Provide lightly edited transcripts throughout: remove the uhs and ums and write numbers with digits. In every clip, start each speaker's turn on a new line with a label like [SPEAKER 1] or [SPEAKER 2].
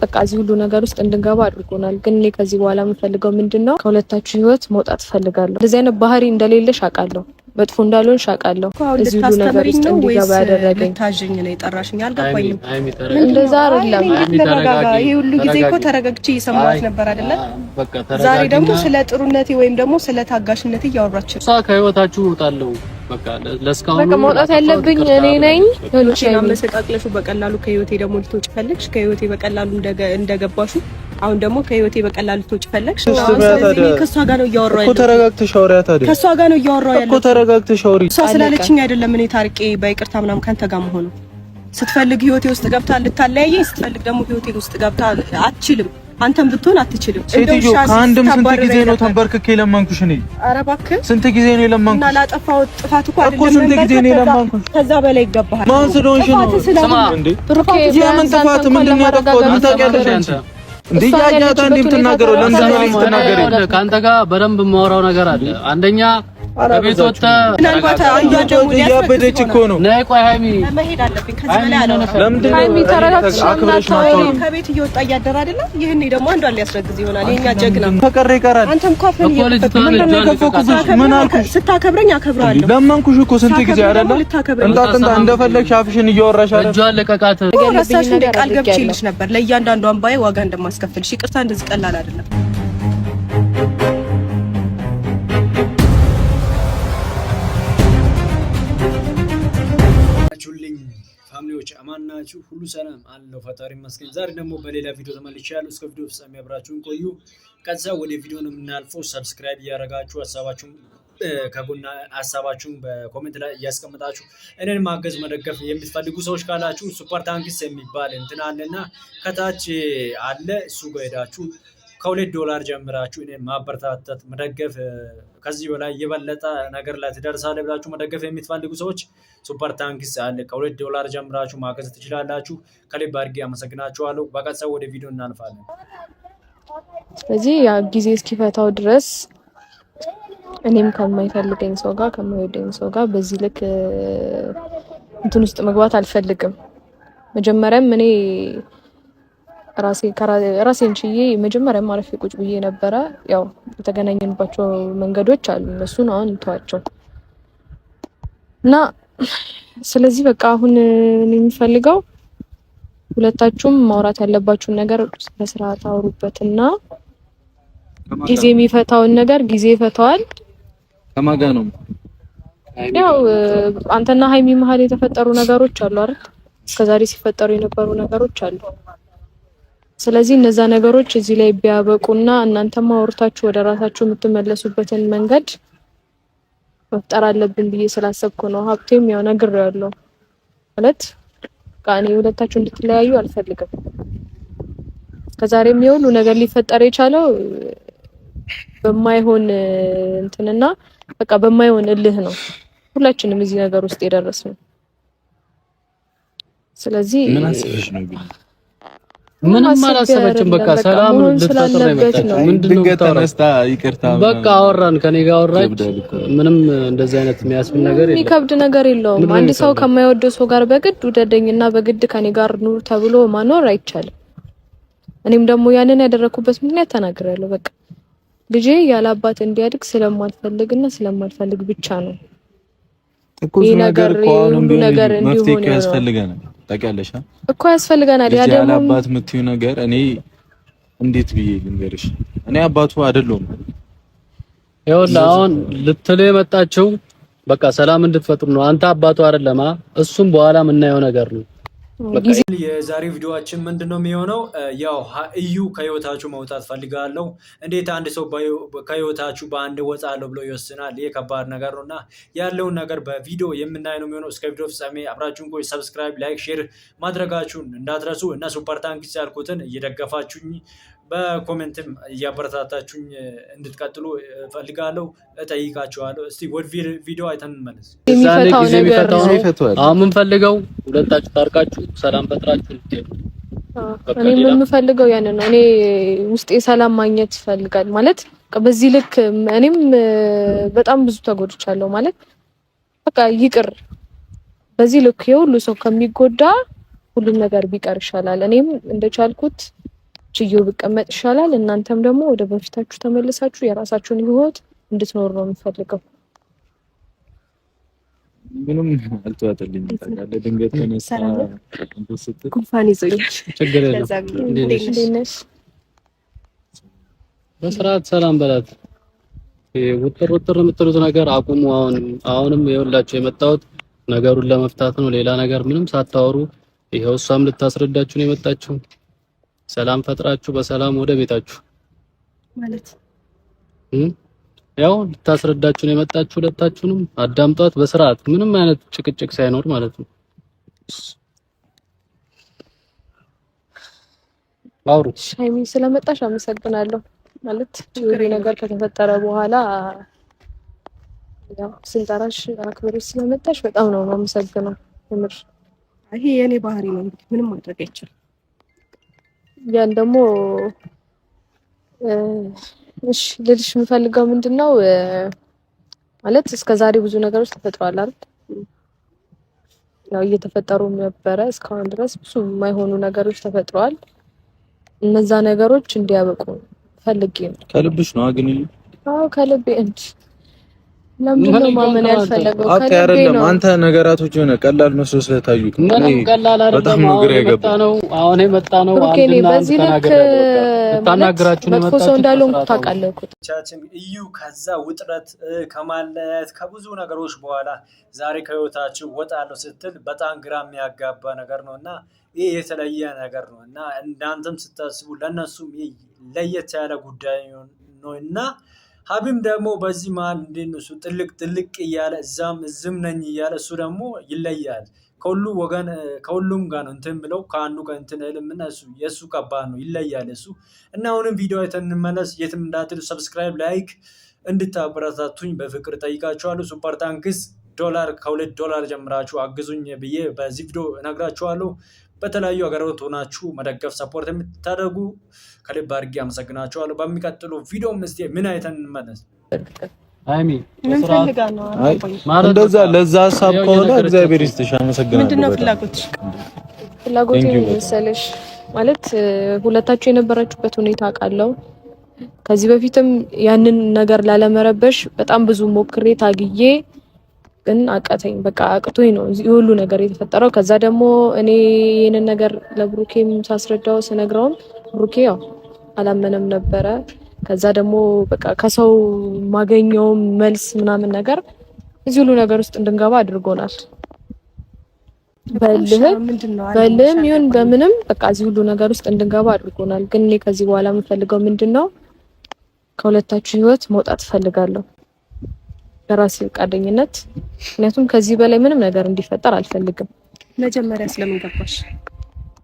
[SPEAKER 1] በቃ እዚህ ሁሉ ነገር ውስጥ እንድንገባ አድርጎናል። ግን እኔ ከዚህ በኋላ የምፈልገው ምንድነው ከሁለታችሁ ህይወት መውጣት ፈልጋለሁ። እንደዚህ አይነት ባህሪ እንደሌለሽ አውቃለሁ፣ መጥፎ እንዳልሆንሽ አውቃለሁ። እዚህ ሁሉ ነገር ውስጥ እንዲገባ ያደረገኝ
[SPEAKER 2] ታጅኝ ነው የጠራሽኝ። አልገባኝም።
[SPEAKER 1] እንደዛ አይደለም።
[SPEAKER 2] ይሄ ሁሉ ጊዜ እኮ ተረጋግቼ እየሰማሁት ነበር አይደለ? ዛሬ ደግሞ ስለ ጥሩነቴ ወይም ደግሞ ስለ ታጋሽነቴ እያወራችሁ
[SPEAKER 3] እሷ ከህይወታችሁ እወጣለሁ በቃ ለስካው
[SPEAKER 1] በቃ መውጣት ያለብኝ እኔ ነኝ።
[SPEAKER 2] ሆልሽና መሰቃቅለሹ በቀላሉ ከህይወቴ ደግሞ ልትወጪ ፈለግሽ። ከህይወቴ በቀላሉ እንደገባሹ አሁን ደግሞ ከህይወቴ በቀላሉ ልትወጪ ፈለግሽ። ከሷ ጋር ነው እያወራሁ ያለው እኮ። ተረጋግተሽ አውሪያ ታዲያ። ከሷ ጋር ነው እያወራሁ ያለው እኮ። ተረጋግተሽ አውሪ። እሷ ስላለችኝ አይደለም እኔ ታርቄ በይቅርታ ምናምን ካንተ ጋር መሆኑ። ስትፈልግ ህይወቴ ውስጥ ገብታ ልታለያየኝ፣ ስትፈልግ ደግሞ ህይወቴ ውስጥ ገብታ አትችልም። አንተም ብትሆን አትችልም።
[SPEAKER 4] ሴትዮ ከአንድም ስንት ጊዜ ነው ተንበርክኬ ለማንኩሽ? እኔ
[SPEAKER 2] ኧረ እባክህ
[SPEAKER 4] ስንት ጊዜ ነው ለማንኩሽ?
[SPEAKER 2] እና ላጠፋው ጥፋት እኮ አይደለም
[SPEAKER 4] ስንት ጊዜ ነው ለማንኩሽ?
[SPEAKER 2] ከዛ በላይ ይገባሃል።
[SPEAKER 4] ማን ስለሆንሽ ነው?
[SPEAKER 3] ስማ
[SPEAKER 4] እንዴ የምን ጥፋት ምንድን ነው ያጠፋሁት? ምን ታውቂያለሽ አንቺ? እንዴ ያያታ እንዴ የምትናገረው ለምንድን ነው የምትናገረው?
[SPEAKER 3] ከአንተ ጋር በደንብ የማወራው ነገር አለ። አንደኛ ከቤት ወጥተህ
[SPEAKER 2] ምናልባት አንዷ ደግሞ
[SPEAKER 4] እያበደች እኮ ነው።
[SPEAKER 3] ነይ ቆይ ሃይሚ
[SPEAKER 2] መሄድ አለብኝ። ከዚህ በላይ አለ።
[SPEAKER 4] ለምንድን ነው
[SPEAKER 1] ሃይሚ ተረጋግተሽ
[SPEAKER 2] ከቤት እየወጣ እያደረ አይደለ? ይሄኔ ደግሞ አንዷን ሊያስረግዝ ይሆናል። የኛ ጀግና
[SPEAKER 4] ፈቀረ ይቀራል።
[SPEAKER 2] አንተም ካፈን
[SPEAKER 4] ምንድን ነው የከፈኩሽ? ምን አልኩሽ?
[SPEAKER 2] ስታከብረኝ አከብራለሁ።
[SPEAKER 4] ለማንኩሽ እኮ ስንት ጊዜ አይደለ? እንጣጥንጣ እንደፈለግሽ አፍሽን እያወራሽ አይደል?
[SPEAKER 3] እጇን ለቀቃት።
[SPEAKER 2] ረሳሽ እንደ ቃል ገብቼልሽ ነበር ለእያንዳንዱ አንባዬ ዋጋ እንደማስከፍልሽ። ይቅርታ እንደዚህ ቀላል አይደለም።
[SPEAKER 5] ፋሚሊዎች አማን ናችሁ? ሁሉ ሰላም አለው፣ ፈጣሪ ይመስገን። ዛሬ ደግሞ በሌላ ቪዲዮ ተመልሻለሁ። እስከ ቪዲዮ ፍጻሜ አብራችሁን ቆዩ። ከዛ ወደ ቪዲዮ ነው የምናልፈው። ሰብስክራይብ እያደረጋችሁ ሀሳባችሁን በኮሜንት ላይ እያስቀመጣችሁ እኔን ማገዝ መደገፍ የምትፈልጉ ሰዎች ካላችሁ ሱፐር ታንክስ የሚባል እንትን አለና ከታች አለ። እሱ ጋር ሄዳችሁ $2 ጀምራችሁ እኔን ማበረታታት መደገፍ፣ ከዚህ በላይ የበለጠ ነገር ላይ ትደርሳለህ ብላችሁ መደገፍ የምትፈልጉ ሰዎች ሱፐር ታንክስ አለ። $2 ጀምራችሁ ማገዝ ትችላላችሁ። ከልብ አድርጌ አመሰግናችኋለሁ። በቀጥታ ወደ ቪዲዮ እናልፋለን።
[SPEAKER 1] ስለዚህ ያ ጊዜ እስኪፈታው ድረስ እኔም ከማይፈልገኝ ሰው ጋር ከማይወደኝ ሰው ጋር በዚህ ልክ እንትን ውስጥ መግባት አልፈልግም። መጀመሪያም እኔ ራሴን ችዬ መጀመሪያ ማረፍ ቁጭ ብዬ ነበረ። ያው የተገናኘንባቸው መንገዶች አሉ፣ እነሱን አሁን እንተዋቸው እና ስለዚህ በቃ አሁን እኔ የምፈልገው ሁለታችሁም ማውራት ያለባችሁን ነገር በስርዓት አውሩበትና ጊዜ የሚፈታውን ነገር ጊዜ ይፈታዋል።
[SPEAKER 4] ከማን ጋር ነው?
[SPEAKER 1] ያው አንተና ሃይሚ መሀል የተፈጠሩ ነገሮች አሉ አይደል? እስከዛሬ ሲፈጠሩ የነበሩ ነገሮች አሉ። ስለዚህ እነዛ ነገሮች እዚህ ላይ ቢያበቁና እናንተም አውርታችሁ ወደ ራሳችሁ የምትመለሱበትን መንገድ መፍጠር አለብን ብዬ ስላሰብኩ ነው። ሀብቴም ያው ነግሬዋለሁ ማለት ካኔ ሁለታችሁ እንድትለያዩ አልፈልግም። ከዛሬም የሁሉ ነገር ሊፈጠር የቻለው በማይሆን እንትንና በቃ በማይሆን እልህ ነው ሁላችንም እዚህ ነገር ውስጥ የደረስነው። ስለዚህ
[SPEAKER 4] ምን አስበሽ ነው?
[SPEAKER 3] ምንም አላሰበችም። በቃ ሰላም ልትፈጥር ነው የመጣችው። ምንድነው
[SPEAKER 4] ተነስታ ይቅርታ
[SPEAKER 3] በቃ አወራን፣ ከኔ ጋር አወራች። ምንም እንደዚህ አይነት የሚያስብል ነገር የለም።
[SPEAKER 1] የሚከብድ ነገር የለውም። አንድ ሰው ከማይወደው ሰው ጋር በግድ ውደደኝና በግድ ከኔ ጋር ኑር ተብሎ ማኖር አይቻልም። እኔም ደግሞ ያንን ያደረኩበት ምክንያት ተናግሬያለሁ። በቃ ልጄ ያለ አባት እንዲያድግ ስለማልፈልግ ብቻ ነው።
[SPEAKER 4] ይሄ ነገር እንዲሆን ያስፈልገናል። ታውቂያለሽ
[SPEAKER 1] እኮ ያስፈልገናል። ያ ደግሞ
[SPEAKER 4] አባት የምትይው ነገር እኔ እንዴት ብዬ ልንገርሽ? እኔ አባቱ አይደለሁም።
[SPEAKER 3] ይኸውልህ አሁን ልትለው የመጣችው በቃ ሰላም እንድትፈጥሩ ነው። አንተ አባቱ አይደለማ፣ እሱም በኋላ የምናየው ነገር ነው።
[SPEAKER 5] የዛሬ ቪዲዮአችን ምንድነው የሚሆነው? ያው እዩ ከህይወታችሁ መውጣት ፈልጋለሁ። እንዴት አንድ ሰው ከህይወታችሁ በአንድ ወጣለሁ ብሎ ይወስናል? ይሄ ከባድ ነገር ነውና ያለውን ነገር በቪዲዮ የምናይ ነው የሚሆነው። እስከ ቪዲዮ ፍጻሜ አብራችሁን ቆዩ። ሰብስክራይብ፣ ላይክ፣ ሼር ማድረጋችሁን እንዳትረሱ እና ሱፐር ታንክስ ያልኩትን እየደገፋችሁኝ በኮሜንትም እያበረታታችሁኝ እንድትቀጥሉ ፈልጋለሁ፣ እጠይቃችኋለሁ። እስቲ ወደ ቪዲዮ አይተን እንመለስ።
[SPEAKER 3] አሁን የምንፈልገው ሁለታችሁ ታርቃችሁ ሰላም ፈጥራችሁ እንድትሄዱ።
[SPEAKER 1] እኔ የምፈልገው ያንን ነው። እኔ ውስጤ ሰላም ማግኘት ይፈልጋል ማለት በዚህ ልክ እኔም በጣም ብዙ ተጎድቻለሁ ማለት በቃ ይቅር። በዚህ ልክ የሁሉ ሰው ከሚጎዳ ሁሉም ነገር ቢቀር ይሻላል። እኔም እንደቻልኩት ችዬው ብቀመጥ ይሻላል። እናንተም ደግሞ ወደ በፊታችሁ ተመልሳችሁ የራሳችሁን ህይወት እንድትኖሩ ነው የምፈልገው።
[SPEAKER 4] ምንም አልተዋጠልኝም። ታውቃለህ ድንገት ተነሳ እንድስት
[SPEAKER 2] ጉንፋን ይዞኛል።
[SPEAKER 3] ችግር የለም። በስርዓት ሰላም በላት። ውጥር የምትሉት ነገር አቁሙ። አሁንም ይኸውላችሁ የመጣሁት ነገሩን ለመፍታት ነው። ሌላ ነገር ምንም ሳታወሩ ይኸው እሷም ልታስረዳችሁ ነው የመጣችሁ። ሰላም ፈጥራችሁ በሰላም ወደ ቤታችሁ
[SPEAKER 2] ማለት
[SPEAKER 3] ያው ልታስረዳችሁ ነው የመጣችሁ። ሁለታችሁንም አዳምጧት በስርዓት ምንም አይነት ጭቅጭቅ ሳይኖር ማለት ነው። አውሩ።
[SPEAKER 1] ሻይሚ ስለመጣሽ አመሰግናለሁ። ማለት ችግር ነገር ከተፈጠረ በኋላ ያው ስንጠራሽ አክብረሽ ስለመጣሽ በጣም ነው የማመሰግነው። ምር
[SPEAKER 2] ይሄ የኔ ባህሪ ነው እንግዲህ ምንም ማድረግ አይቻልም።
[SPEAKER 1] ያን ደግሞ እሺ ልልሽ የምፈልገው ምንድነው ማለት እስከዛሬ ብዙ ነገሮች ተፈጥሯል አይደል? ያው እየተፈጠሩ ነበረ እስካሁን ድረስ ብዙ የማይሆኑ ነገሮች ተፈጥሯል። እነዛ ነገሮች እንዲያበቁ ፈልጌ ነው።
[SPEAKER 4] ከልብሽ ነው ግን?
[SPEAKER 1] አዎ ከልቤ እንጂ ለምን ማመን ያልፈለገው
[SPEAKER 4] ከልቤ ነው። አንተ ነገራቶች ሆነ ቀላል መስሎ ስለታዩት
[SPEAKER 3] ምንም ቀላል አይደለም። አሁን የመጣ ነው አንድና
[SPEAKER 1] በዚህ ልክ
[SPEAKER 3] ታናግራችሁ ነው
[SPEAKER 1] መጥፎ ሰው እንዳለው ታውቃለህ እኮ
[SPEAKER 5] ቻችን እዩ ከዛ ውጥረት ከማለያየት ከብዙ ነገሮች በኋላ ዛሬ ከህይወታችሁ ወጣለሁ ስትል በጣም ግራ የሚያጋባ ነገር ነውና ይሄ የተለየ ነገር ነውና እናንተም ስታስቡ ለነሱም ለየት ያለ ጉዳይ ነውና ሀቢም ደግሞ በዚህ መሀል እንደነሱ ጥልቅ እያለ እዝም ነኝ እያለ እሱ ደግሞ ይለያል። ከሁሉ ወገን ከሁሉም ጋር ነው እንትን ብለው ከአንዱ ጋር እንትን አይልም እና እሱ የሱ ከባድ ነው ይለያል እሱ እና አሁንም ቪዲዮ አይተን እንመለስ። የትም እንዳትሉ ሰብስክራይብ ላይክ እንድታበረታቱኝ በፍቅር ጠይቃችኋለሁ። ሱፐር ታንክስ $2 ጀምራችሁ አግዙኝ ብዬ በዚህ ቪዲዮ እነግራችኋለሁ። በተለያዩ ሀገራት ሆናችሁ መደገፍ ሰፖርት የምታደርጉ ከልብ አድርጌ አመሰግናችኋለሁ። በሚቀጥለው ቪዲዮ ምስቲ ምን አይተን እንመለስ።
[SPEAKER 3] አይሚ
[SPEAKER 4] እንደዛ ለዛ ሀሳብ ከሆነ እግዚአብሔር ይስጥሽ፣ አመሰግናለሁ።
[SPEAKER 2] ምንድነው ፍላጎትሽ?
[SPEAKER 1] ፍላጎቴ መሰለሽ ማለት ሁለታችሁ የነበራችሁበት ሁኔታ አውቃለሁ። ከዚህ በፊትም ያንን ነገር ላለመረበሽ በጣም ብዙ ሞክሬ ታግዬ ግን አቃተኝ። በቃ አቅቶኝ ነው እዚህ ሁሉ ነገር የተፈጠረው። ከዛ ደግሞ እኔ ይሄንን ነገር ለብሩኬም ሳስረዳው ስነግረውም ብሩኬ ያው አላመነም ነበረ። ከዛ ደግሞ በቃ ከሰው ማገኘው መልስ ምናምን ነገር እዚህ ሁሉ ነገር ውስጥ እንድንገባ አድርጎናል። በልም ይሁን በምንም በቃ እዚህ ሁሉ ነገር ውስጥ እንድንገባ አድርጎናል። ግን እኔ ከዚህ በኋላ የምፈልገው ምንድነው ከሁለታችሁ ህይወት መውጣት ፈልጋለሁ በራሴ ፈቃደኝነት። ምክንያቱም ከዚህ በላይ ምንም ነገር እንዲፈጠር አልፈልግም።
[SPEAKER 2] መጀመሪያ ስለምን ገባሽ?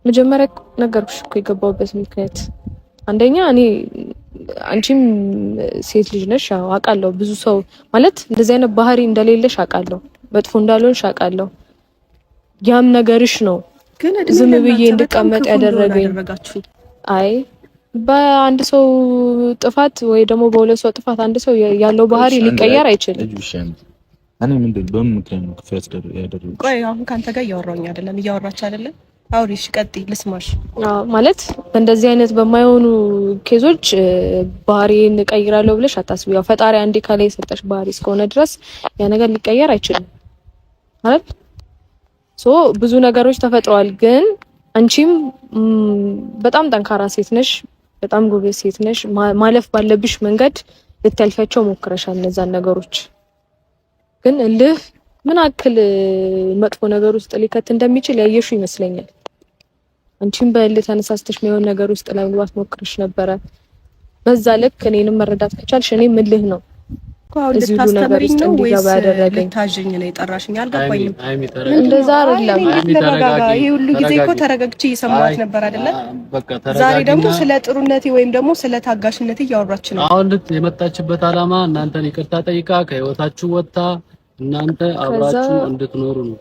[SPEAKER 1] መጀመሪያ ነገርኩሽ እኮ የገባሁበት ምክንያት አንደኛ እኔ አንቺም ሴት ልጅ ነሽ አውቃለሁ። ብዙ ሰው ማለት እንደዚህ አይነት ባህሪ እንደሌለሽ አውቃለሁ። መጥፎ እንዳልሆንሽ አውቃለሁ። ያም ነገርሽ ነው ዝም ብዬ እንድቀመጥ ያደረገኝ። አይ በአንድ ሰው ጥፋት ወይ ደግሞ በሁለት ሰው ጥፋት አንድ ሰው ያለው ባህሪ ሊቀየር አይችልም።
[SPEAKER 4] እኔ ምንድን በምን ምክንያት ነው ክፍያት ያደረገው?
[SPEAKER 2] ቆይ አሁን ካንተ ጋር እያወራሁኝ አይደለም? እያወራች አይደለም? አውሪሽ፣ ቀጥይ፣ ልስማሽ።
[SPEAKER 1] ማለት በእንደዚህ አይነት በማይሆኑ ኬዞች ባህሪን እቀይራለሁ ብለሽ አታስቢ። ያው ፈጣሪ አንዴ ካለ የሰጠሽ ባህሪ እስከሆነ ድረስ ያ ነገር ሊቀየር አይችልም ማለት ብዙ ነገሮች ተፈጥረዋል። ግን አንቺም በጣም ጠንካራ ሴት ነሽ፣ በጣም ጎበዝ ሴት ነሽ። ማለፍ ባለብሽ መንገድ ልታልፊያቸው ሞክረሻል እነዛን ነገሮች። ግን እልህ ምን አክል መጥፎ ነገር ውስጥ ሊከት እንደሚችል ያየሹ ይመስለኛል። አንቺም በእልህ ተነሳስተሽ የሚሆን ነገር ውስጥ ለመግባት ሞክረሽ ነበረ። በዛ ልክ እኔንም መረዳት ከቻልሽ እኔም እልህ ነው እዚህ ሁሉ ነገር ውስጥ እንዲገባ ያደረገኝ።
[SPEAKER 2] ታጅኝ ነው የጠራሽኝ? አልገባኝም።
[SPEAKER 1] እንደዛ አይደለም።
[SPEAKER 2] ይሄ ሁሉ ጊዜ እኮ ተረጋግቼ እየሰማሁት ነበር አይደለ? ዛሬ ደግሞ ስለ ጥሩነቴ ወይም ደግሞ ስለ ታጋሽነቴ እያወራች ነው።
[SPEAKER 3] አሁን የመጣችበት አላማ እናንተን ይቅርታ ጠይቃ ከህይወታችሁ ወጣ እናንተ አብራችሁ እንድትኖሩ ነው።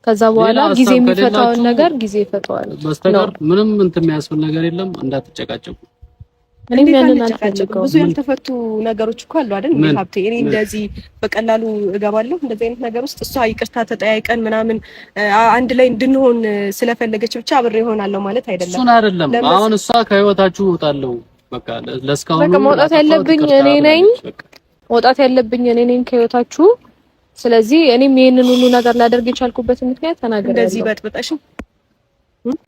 [SPEAKER 1] ከዛ በኋላ ጊዜ የሚፈታውን ነገር ጊዜ ይፈታዋል።
[SPEAKER 3] በስተቀር ምንም እንትን የሚያስብል ነገር የለም። እንዳትጨቃጨቁ።
[SPEAKER 1] እኔም ያንን አልፈልገውም።
[SPEAKER 2] ብዙ ያልተፈቱ ነገሮች እኮ አሉ አይደል? ሀብቴ እኔ እንደዚህ በቀላሉ እገባለሁ እንደዚህ አይነት ነገር ውስጥ እሷ ይቅርታ ተጠያይቀን ምናምን አንድ ላይ እንድንሆን ስለፈለገች ብቻ አብሬ እሆናለሁ ማለት አይደለም።
[SPEAKER 3] እሱን አይደለም አሁን እሷ ከህይወታችሁ እወጣለሁ በቃ ለስካሁን
[SPEAKER 1] በቃ መውጣት ያለብኝ እኔ ነኝ። መውጣት ያለብኝ እኔ ነኝ ከህይወታችሁ። ስለዚህ እኔም ይሄንን ሁሉ ነገር ላደርግ የቻልኩበት ምክንያት ተናገር።
[SPEAKER 2] እንደዚህ በጥብጠሽ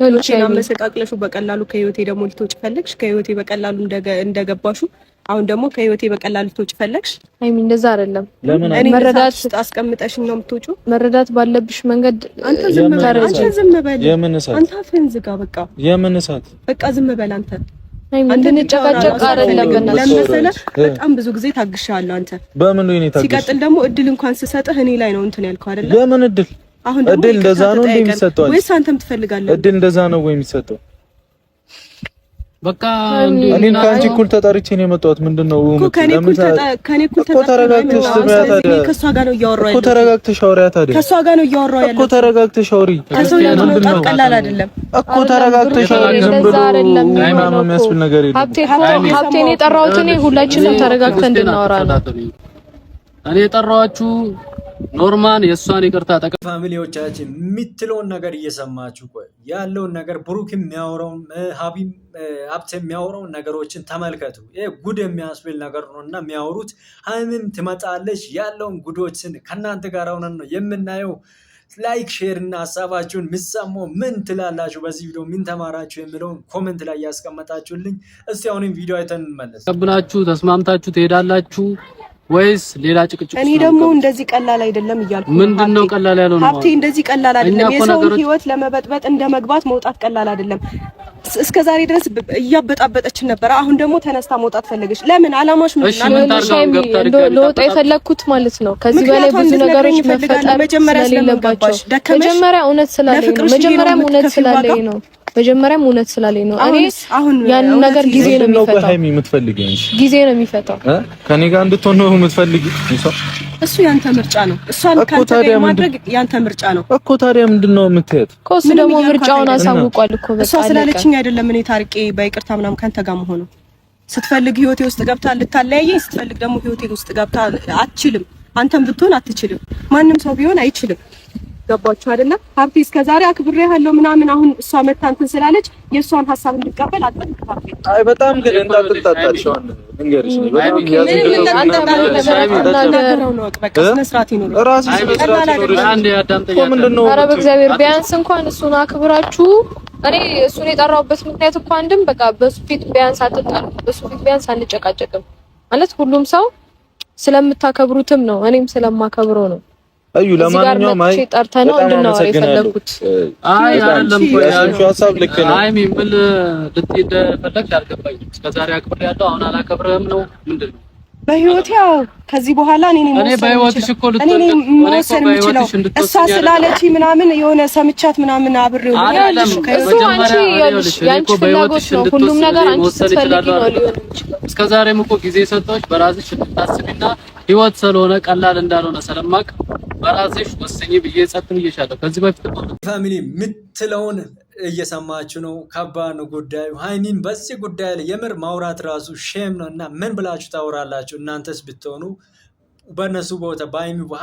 [SPEAKER 2] ሌሎችን አመሰቃቅለሹ በቀላሉ ከህይወቴ ደግሞ ልትወጪ ፈለግሽ። ከህይወቴ በቀላሉ እንደገባሹ አሁን ደግሞ ከህይወቴ በቀላሉ ልትወጪ ፈለግሽ።
[SPEAKER 1] አይሚ እንደዛ አይደለም።
[SPEAKER 2] እኔ መረዳት አስቀምጠሽኝ ነው የምትወጪው።
[SPEAKER 1] መረዳት ባለብሽ መንገድ
[SPEAKER 2] አንተ ዝም በል።
[SPEAKER 4] የምን እሳት?
[SPEAKER 2] አንተ አፍህን ዝጋ በቃ።
[SPEAKER 4] የምን እሳት?
[SPEAKER 2] በቃ ዝም በል አንተ።
[SPEAKER 1] እንድንጨቃጨቅ አይደለም።
[SPEAKER 2] ለምሳሌ በጣም ብዙ ጊዜ ታግሻለሁ አንተ።
[SPEAKER 4] በምን ነው እኔ ታግሽ?
[SPEAKER 2] ሲቀጥል ደግሞ እድል እንኳን ስሰጥህ እኔ ላይ ነው እንትን ያልከው አይደል?
[SPEAKER 4] የምን እድል?
[SPEAKER 2] አሁን ደግሞ
[SPEAKER 4] እድል እንደዛ ነው እንደሚሰጠው
[SPEAKER 2] ወይስ አንተም ትፈልጋለህ?
[SPEAKER 4] እድል እንደዛ ነው ወይ የሚሰጠው?
[SPEAKER 3] በቃ
[SPEAKER 4] እኔ ካንቺ እኩል ተጣርቼ ነው የመጣሁት። ምንድነው
[SPEAKER 2] ከኔ እኩል ተጣርቼ ከሷ ጋር ነው እያወራሁ ያለው እኮ። ተረጋግተሽ አውሪያ ታዲያ። ከሷ ጋር ነው እያወራሁ ያለው እኮ። ተረጋግተሽ አውሪ። ምንድነው ቀላል አይደለም እኮ። ተረጋግተሽ አውሪ። ዝም ብሎ ምናምን የሚያስብል ነገር የለም።
[SPEAKER 1] ሀብቴን የጠራሁት እኔ ሁላችንም ተረጋግተን እንድናወራ ነው።
[SPEAKER 3] እኔ የጠራኋችሁ ኖርማን የእሷን ይቅርታ
[SPEAKER 5] ፋሚሊዎቻችን የምትለውን ነገር እየሰማችሁ ቆይ ያለውን ነገር ብሩክ የሚያወራውን ሀብቴ የሚያወራውን ነገሮችን ተመልከቱ። ይሄ ጉድ የሚያስብል ነገር ነው እና የሚያወሩት ሀይሚም ትመጣለች ያለውን ጉዶችን ከእናንተ ጋር ሆነን ነው የምናየው። ላይክ ሼር እና ሀሳባችሁን ምሰማው ምን ትላላችሁ? በዚህ ቪዲዮ ምን ተማራችሁ የሚለውን ኮሜንት ላይ ያስቀመጣችሁልኝ። እስቲ አሁንም ቪዲዮ አይተን እንመለስ።
[SPEAKER 3] ተቀብላችሁ ተስማምታችሁ ትሄዳላችሁ ወይስ ሌላ ጭቅጭቅ?
[SPEAKER 2] እኔ ደግሞ እንደዚህ ቀላል አይደለም እያልኩ
[SPEAKER 3] ምንድነው ቀላል ያለው ነው
[SPEAKER 2] ሀብቴ። እንደዚህ ቀላል አይደለም። የሰውን ህይወት ለመበጥበጥ እንደመግባት መውጣት ቀላል አይደለም። እስከዛሬ ድረስ እያበጣበጠችን ነበር። አሁን ደግሞ ተነስታ መውጣት ፈለገች። ለምን? አላማሽ ምንድነው?
[SPEAKER 1] ለወጣ የፈለኩት ማለት ነው። ከዚህ በላይ ብዙ ነገሮች መፈጠር ስለሌለባቸው መጀመሪያ እውነት ስላለኝ ነው። መጀመሪያም እውነት ስላለኝ ነው። እኔ ያንን ነገር ጊዜ ነው የሚፈታው።
[SPEAKER 4] ሃይሚ የምትፈልጊው
[SPEAKER 1] ጊዜ ነው የሚፈታው።
[SPEAKER 4] ከኔ ጋር እንድትሆን ነው የምትፈልጊው?
[SPEAKER 2] እሱ ያንተ ምርጫ ነው። እሷን ካንተ ጋር ማድረግ ያንተ ምርጫ ነው
[SPEAKER 4] እኮ። ታዲያ ምንድነው የምትሄድ?
[SPEAKER 1] እሱ ደግሞ ምርጫውን አሳውቋል እኮ። በቃ
[SPEAKER 2] እሷ ስላለችኝ አይደለም እኔ ታርቄ በይቅርታ ምናምን ካንተ ጋር መሆኑ። ስትፈልግ ህይወቴ ውስጥ ገብታ ልታለያየኝ፣ ስትፈልግ ደግሞ ህይወቴ ውስጥ ገብታ አትችልም። አንተም ብትሆን አትችልም። ማንም ሰው ቢሆን አይችልም። ገባችሁ አይደለ? ሀብቴ እስከዛሬ አክብሬሃለሁ ምናምን። አሁን እሷ መታ እንትን ስላለች የእሷን ሀሳብ እንድቀበል አጥንታለሁ። አይ
[SPEAKER 4] በጣም ግን እንዳትጣጣሽ ነው እንግዲህ ነው
[SPEAKER 2] በቃ ስነ ስርዓት ይኖር
[SPEAKER 4] ራስሽ
[SPEAKER 1] ኧረ በእግዚአብሔር ቢያንስ እንኳን እሱን አክብራችሁ። እኔ እሱን የጠራሁበት ምክንያት እኮ አንድም በቃ በሱ ፊት ቢያንስ አትጣሉ፣ በሱ ፊት ቢያንስ አንጨቃጨቅም ማለት ሁሉም ሰው ስለምታከብሩትም ነው፣ እኔም ስለማከብረው ነው።
[SPEAKER 4] አዩ ለማንኛውም አይ
[SPEAKER 1] ጠርተነው እንድናወራ የፈለኩት
[SPEAKER 3] አይ አይደለም እኮ
[SPEAKER 4] ያልሽው ሀሳብ ልክ ነው።
[SPEAKER 3] አይ ምን ልትሄድ ፈለግሽ አልገባኝም። እስከዛሬ አክብሬያለሁ አሁን አላከብርህም ነው ምንድነው?
[SPEAKER 2] በህይወቴ እኔ
[SPEAKER 3] በህይወትሽ እኮ
[SPEAKER 2] መወሰን የምችለው እሷ ስላለች ምናምን የሆነ ሰምቻት ምናምን አብሬው
[SPEAKER 3] ያለሽ
[SPEAKER 1] እሱ አንቺ ያንቺ ፍላጎት ነው። ሁሉም ነገር አንቺ ስትፈልጊ ነው ሊሆን ይችላል።
[SPEAKER 3] እስከዛሬም እኮ ጊዜ ሰጠሁሽ በራስሽ እንድታስቢና ህይወት ስለሆነ ቀላል እንዳልሆነ ስለማቅ በራስሽ ወስኚ ብዬ ጸጥ ብዬሻለሁ። ከዚህ በፊት
[SPEAKER 5] ፋሚሊ ምትለውን እየሰማችሁ ነው። ከባድ ነው ጉዳዩ። ሃይሚን በዚህ ጉዳይ ላይ የምር ማውራት ራሱ ሼም ነው እና ምን ብላችሁ ታወራላችሁ? እናንተስ ብትሆኑ በእነሱ ቦታ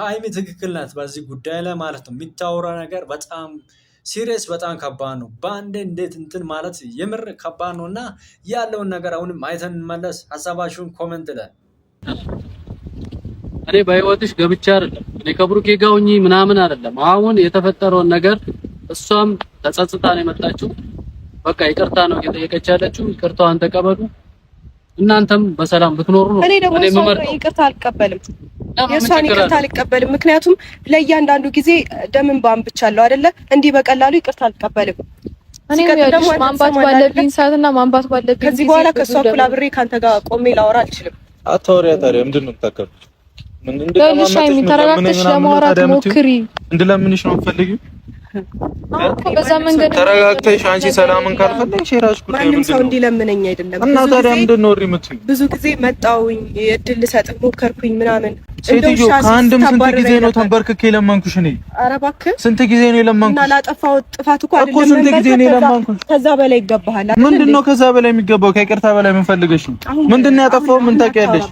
[SPEAKER 5] ሃይሚ ትክክል ናት በዚህ ጉዳይ ላይ ማለት ነው። የሚታወራ ነገር በጣም ሲሪየስ፣ በጣም ከባድ ነው። በአንዴ እንዴት እንትን ማለት የምር ከባድ ነው እና ያለውን ነገር አሁንም አይተን እንመለስ። ሀሳባችሁን ኮሜንት ላይ
[SPEAKER 3] እኔ በህይወትሽ ገብቻ አይደለም እኔ ከብሩኬ ጋር ሆኜ ምናምን አይደለም። አሁን የተፈጠረውን ነገር እሷም ተጸጽታ ነው የመጣችው። በቃ ይቅርታ ነው እየጠየቀች ያለችው። ይቅርታዋን ተቀበሉ። እናንተም በሰላም ብትኖሩ ነው።
[SPEAKER 2] እኔ ደግሞ ይቅርታ አልቀበልም፣ የእሷን ይቅርታ አልቀበልም። ምክንያቱም ለእያንዳንዱ ጊዜ ደምን ባንብቻለሁ አይደለ? እንዲህ በቀላሉ ይቅርታ አልቀበልም።
[SPEAKER 1] እኔ ደግሞ ማንባት ባለብኝ ሰዓትና ማንባት ባለብኝ
[SPEAKER 2] ከዚህ በኋላ ከሷ እኩል አብሬ ካንተ ጋር ቆሜ ላወራ አልችልም።
[SPEAKER 4] አታወሪያ ታዲያ ምንድን ነው የምታከብሪው?
[SPEAKER 1] ለልሽ ሃይሚ ተረጋግተሽ ለማውራት ሞክሪ።
[SPEAKER 4] እንድለምንሽ ነው የምትፈልጊው?
[SPEAKER 1] በዛ መንገድ
[SPEAKER 4] ተረጋግተሽ አንቺ ሰላምን ካልፈለግሽ የራስሽ ጉዳይ ነው።
[SPEAKER 2] ማንም ሰው እንዲለምነኝ አይደለም።
[SPEAKER 4] እና ታዲያ ምንድን ነው የምትይው?
[SPEAKER 2] ብዙ ጊዜ መጣውኝ እድል ልሰጥ ሞከርኩኝ ምናምን፣
[SPEAKER 4] ሴትዮ ከአንድም ስንት ጊዜ ነው ተንበርክኬ ለማንኩሽ? እኔ
[SPEAKER 2] ኧረ እባክህ
[SPEAKER 4] ስንት ጊዜ ነው ለማንኩሽ?
[SPEAKER 2] እና ላጠፋው ጥፋት እኮ አይደለም
[SPEAKER 4] ስንት ጊዜ ነው ለማንኩሽ?
[SPEAKER 2] ከዛ በላይ ይገባሃል አይደል?
[SPEAKER 4] ምንድነው ከዛ በላይ የሚገባው? ከይቅርታ በላይ ምን ፈልገሽ ነው? ምንድነው ያጠፋው? ምን ታውቂያለሽ?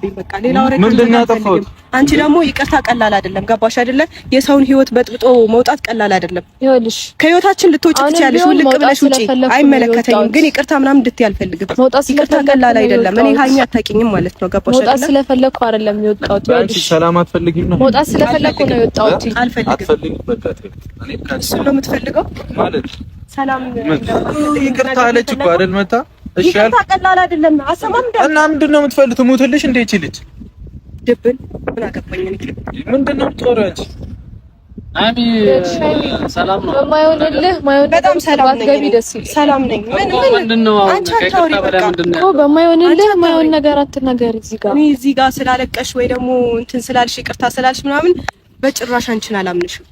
[SPEAKER 4] ምንድነው ያጠፋው?
[SPEAKER 2] አንቺ ደግሞ ይቅርታ ቀላል አይደለም። ገባሽ አይደለ? የሰውን ህይወት በጥብጦ መውጣት ቀላል አይደለም።
[SPEAKER 1] ይኸውልሽ
[SPEAKER 2] ከህይወታችን ልትወጪ ትችያለሽ፣ ውልቅ ብለሽ ውጪ፣ አይመለከተኝም። ግን ይቅርታ ምናምን እንድትይ አልፈልግም። ይቅርታ ቀላል አይደለም። እኔ ሀይሚ አታውቂኝም ማለት ነው። ገባሽ አይደለ?
[SPEAKER 1] መውጣት ስለፈለኩ አይደለም የወጣሁት።
[SPEAKER 4] አንቺ ሰላም አትፈልጊም ነው?
[SPEAKER 1] መውጣት ስለፈለኩ ነው የወጣሁት።
[SPEAKER 4] አትፈልጊም በቃ
[SPEAKER 2] እሱ ነው የምትፈልገው
[SPEAKER 4] ማለት
[SPEAKER 2] ሰላም።
[SPEAKER 4] ይቅርታ አለች እኮ አይደል? መታ እሺ ያል
[SPEAKER 2] ይቅርታ ቀላል አይደለም። አሰማም
[SPEAKER 4] እና ምንድነው የምትፈልጉት? ሞትልሽ እንደ ይቺ ልጅ
[SPEAKER 2] ድብን ምን አገባኝ እኔ።
[SPEAKER 4] ምንድነው የምትወራጭ?
[SPEAKER 3] አሚ ሰላም ነው።
[SPEAKER 1] በማይሆንልህ
[SPEAKER 2] በጣም ሰላም ነኝ።
[SPEAKER 1] ገቢ ደስ ይላል።
[SPEAKER 2] ሰላም ነኝ።
[SPEAKER 3] ምንድነው አንቺ አታውሪ በቃ
[SPEAKER 1] እኮ በማይሆንልህ ማይሆን ነገር አትናገር። እዚህ ጋር
[SPEAKER 2] እኔ እዚህ ጋር ስላለቀሽ ወይ ደግሞ እንትን ስላልሽ ይቅርታ ስላልሽ ምናምን በጭራሽ አንቺን አላምንሽም።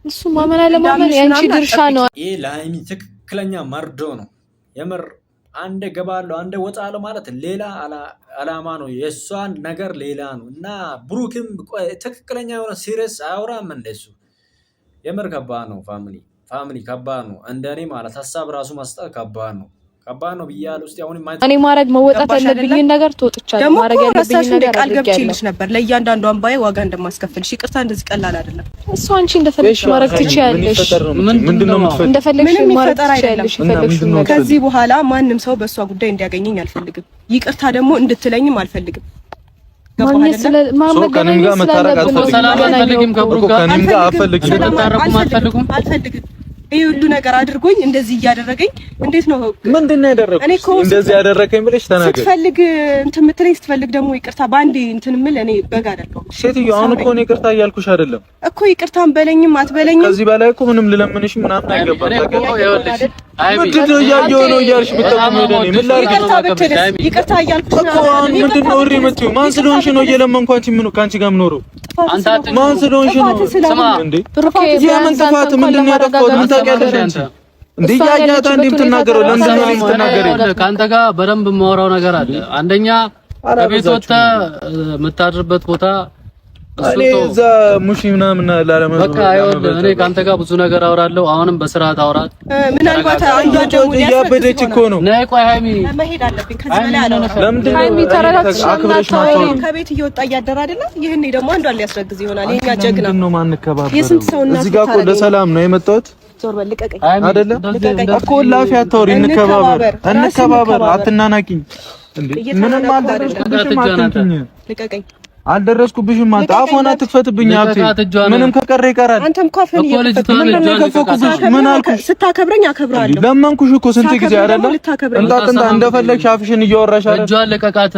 [SPEAKER 1] እሱ ማመን አለማመን ያንቺ ድርሻ ነው።
[SPEAKER 5] ይሄ ለሀይሚ ትክክለኛ መርዶ ነው የምር። አንዴ ገባለሁ አንዴ ወጣለሁ ማለት ሌላ አላማ ነው። የእሷን ነገር ሌላ ነው እና ብሩክም ትክክለኛ የሆነ ሲሪየስ አያወራም እንደሱ። የምር ከባድ ነው። ፋሚሊ ከባድ ነው። እንደኔ ማለት ሀሳብ ራሱ መስጠት ከባድ ነው ብያለሁ። እስቲ አሁን
[SPEAKER 1] እኔ ማድረግ መወጣት ያለብኝን ነገር ተወጥቻለሁ። ማድረግ ያለብኝን ነገር
[SPEAKER 2] ቃል ገብቼልሽ ነበር ለእያንዳንዱ አንባዬ ዋጋ እንደማስከፍልሽ። ይቅርታ እንደዚህ ቀላል አይደለም።
[SPEAKER 1] እሱ አንቺ እንደፈለግሽ ማድረግ ትችያለሽ።
[SPEAKER 4] ምንድነው
[SPEAKER 1] እንደፈለግሽ ማድረግ ትችያለሽ።
[SPEAKER 2] ከዚህ በኋላ ማንም ሰው በእሷ ጉዳይ እንዲያገኘኝ አልፈልግም። ይቅርታ ደግሞ እንድትለኝም አልፈልግም። አልፈልግም። ይሄ ሁሉ ነገር አድርጎኝ እንደዚህ እያደረገኝ እንዴት ነው?
[SPEAKER 4] ምንድነው ያደረኩኝ? እንደዚህ ያደረከኝ ብለሽ ተናገር።
[SPEAKER 2] ስትፈልግ እንትን የምትለኝ ስትፈልግ ደግሞ ይቅርታ ባንዴ እንትን የምል እኔ በጋ አይደለም።
[SPEAKER 4] ሴትዮ አሁን እኮ ነው ይቅርታ እያልኩሽ አይደለም
[SPEAKER 2] እኮ። ይቅርታም በለኝም አትበለኝም
[SPEAKER 4] ከዚህ በላይ እኮ ምንም ልለምንሽ ምናምን አይገባም። ምንድነው እያየሁ ነው እያልሽ ብትጠቁም ሄደኝ ምን ላድርግ?
[SPEAKER 2] ይቅርታ እያልኩሽ
[SPEAKER 4] እኮ አሁን ምንድነው እሪ የምትይው? ማን ስለሆንሽ ነው እየለመንኩ ከአንቺ ጋር የምኖረው? ማን ስለሆንሽ ነው? ስማ እንዴ የምን ጥፋት ምንድነው ያጠፋሁት? ምን ታውቂያለሽ አንቺ? እንዴ ያያታ እንዴ የምትናገረው? ለምንድን ነው የምትናገረው?
[SPEAKER 3] ከአንተ ጋር በደንብ የማወራው ነገር አለ። አንደኛ ከቤት ወጥተህ የምታድርበት ቦታ
[SPEAKER 4] እኔ እዛ ሙሽ ምናምን ላለማለት
[SPEAKER 3] በቃ አይወልም። እኔ ካንተ ጋር ብዙ ነገር አወራለሁ። አሁንም በስርዓት አውራት።
[SPEAKER 2] ምናልባት አንዷ ደግሞ
[SPEAKER 4] እያበደች እኮ ነው።
[SPEAKER 3] ነይ ቆይ ሃይሚ
[SPEAKER 2] መሄድ አለብኝ። ከዚህ በላይ አላወራም።
[SPEAKER 4] ለምንድን ነው
[SPEAKER 1] ሃይሚ ተረጋግተሽ
[SPEAKER 2] ከቤት እየወጣ እያደረ አይደል? ይሄኔ ደግሞ አንዷን ሊያስረግዝ ይሆናል። የኛ ጀግና
[SPEAKER 4] ነው። ማንከባበር
[SPEAKER 2] የስንት ሰው እናት
[SPEAKER 4] እዚህ ጋር እኮ ለሰላም ነው የመጣሁት።
[SPEAKER 2] ዞር በል ልቀቀኝ።
[SPEAKER 4] አይደለም እኮ ላፊ አታውሪ። እንከባበር፣ አትናናቂኝ። እንዴ ምንም አልደረስኩብሽም።
[SPEAKER 2] ልቀቀኝ።
[SPEAKER 4] አልደረስኩብሽም። አንተ አፎና ትክፈትብኝ። አብቴ ምንም ከቀረ ይቀራል።
[SPEAKER 2] አንተም እኮ አፈን
[SPEAKER 4] ምን አልኩሽ?
[SPEAKER 2] ስታከብረኝ አከብራለሁ።
[SPEAKER 4] ለመንኩሽ እኮ ስንት ጊዜ አይደለም? እንጣጥንታ እንደፈለግሽ አፍሽን እየወራሽ አይደል?
[SPEAKER 3] እጇን ልቀቃት።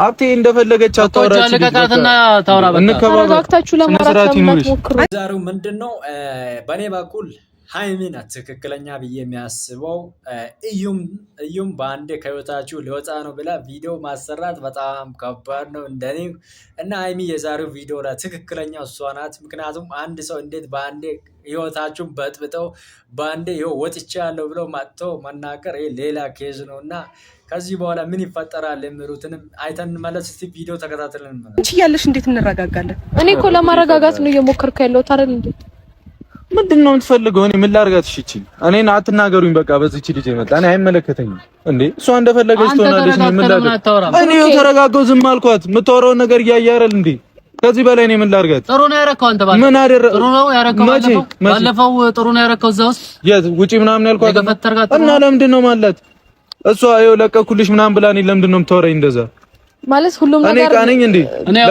[SPEAKER 4] አብቴ እንደፈለገች አታወራች።
[SPEAKER 3] እጇን ልቀቃትና ታውራ። በቃ
[SPEAKER 1] ተረጋግታችሁ ለማውራት ሞክሩ።
[SPEAKER 5] ዛሬው ምንድነው በኔ በኩል ሀይሚ ናት ትክክለኛ ብዬ የሚያስበው። እዩም በአንዴ ከህይወታችሁ ሊወጣ ነው ብላ ቪዲዮ ማሰራት በጣም ከባድ ነው እንደኔ እና ሀይሚ የዛሬው ቪዲዮ ላይ ትክክለኛ እሷ ናት። ምክንያቱም አንድ ሰው እንዴት በአንዴ ህይወታችሁን በጥብጠው በአንዴ ይኸው ወጥቻ ያለው ብለው መጥተው መናገር ይሄ ሌላ ኬዝ ነው እና ከዚህ በኋላ ምን ይፈጠራል የሚሉትንም አይተን መለስ። እስቲ ቪዲዮ ተከታተልን።
[SPEAKER 2] አንቺ ያለሽ እንዴት እንረጋጋለን?
[SPEAKER 1] እኔ እኮ ለማረጋጋት ነው እየሞከርኩ ያለሁት አይደል እንዴ?
[SPEAKER 4] ምንድነው የምትፈልገው? እኔ ምን ላድርጋት? እሺ እኔን አትናገሩኝ። በቃ በዚህች ልጅ የመጣ እኔ አይመለከተኝም እንዴ? እሷ እንደፈለገች ትሆናለች። ምን ላድርግ? እኔ ተረጋጋው፣ ዝም አልኳት። የምታወራውን ነገር እያየህ አይደል እንዴ? ከዚህ በላይ እኔ ምን ላድርጋት?
[SPEAKER 3] ጥሩ ነው ያረከው አንተ ባለ
[SPEAKER 4] ምን አደረገ?
[SPEAKER 3] ጥሩ ነው ያረከው ባለፈው ጥሩ ነው ያረከው እዛ ውስጥ
[SPEAKER 4] የት ውጪ ምናምን ያልኳት እና ለምንድን ነው ማለት እሷ ይኸው ለቀኩልሽ ምናምን ብላ እኔ ለምንድን ነው የምታወራኝ እንደዛ?
[SPEAKER 1] ማለት ሁሉም ነገር
[SPEAKER 4] እኔ ቃነኝ እንዴ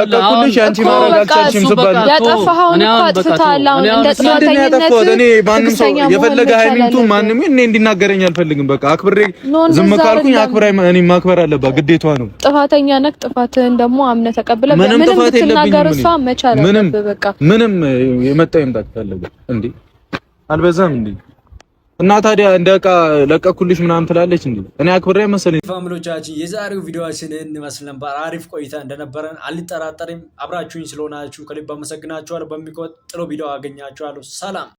[SPEAKER 4] ለቀኩልሽ አንቺ ማረግ አልቻልሽም ስባል
[SPEAKER 1] ያጠፋኸውን እኮ አጥፍተሃል። አሁን እንደ ጥፋተኝነት
[SPEAKER 4] እኔ ማንም ሰው የፈለገ ሃይሚንቱ ማንም እኔ እንዲናገረኝ አልፈልግም። በቃ አክብሬ ዝም ካልኩኝ አክብሬ እኔ ማክበር አለባት፣ ግዴታዋ ነው። ጥፋተኛ ነህ፣ ጥፋትህን ደግሞ አምነህ ተቀብለህ ምንም ብትናገር እሷ መቻል አለብህ። በቃ ምንም የመጣ ይምጣ ፈለገ እንዴ አልበዛም እንዴ? እና ታዲያ እንደቃ ለቀኩልሽ ምናምን ትላለች እንዴ? እኔ አክብሬ መሰለኝ። ፋሚሊዎቻችን የዛሬው ቪዲዮአችን እንመስል ነበር። አሪፍ ቆይታ እንደነበረን አልጠራጠርም። አብራችሁኝ ስለሆናችሁ ከልብ አመሰግናችኋለሁ። በሚቀጥለው ቪዲዮ አገኛችኋለሁ። ሰላም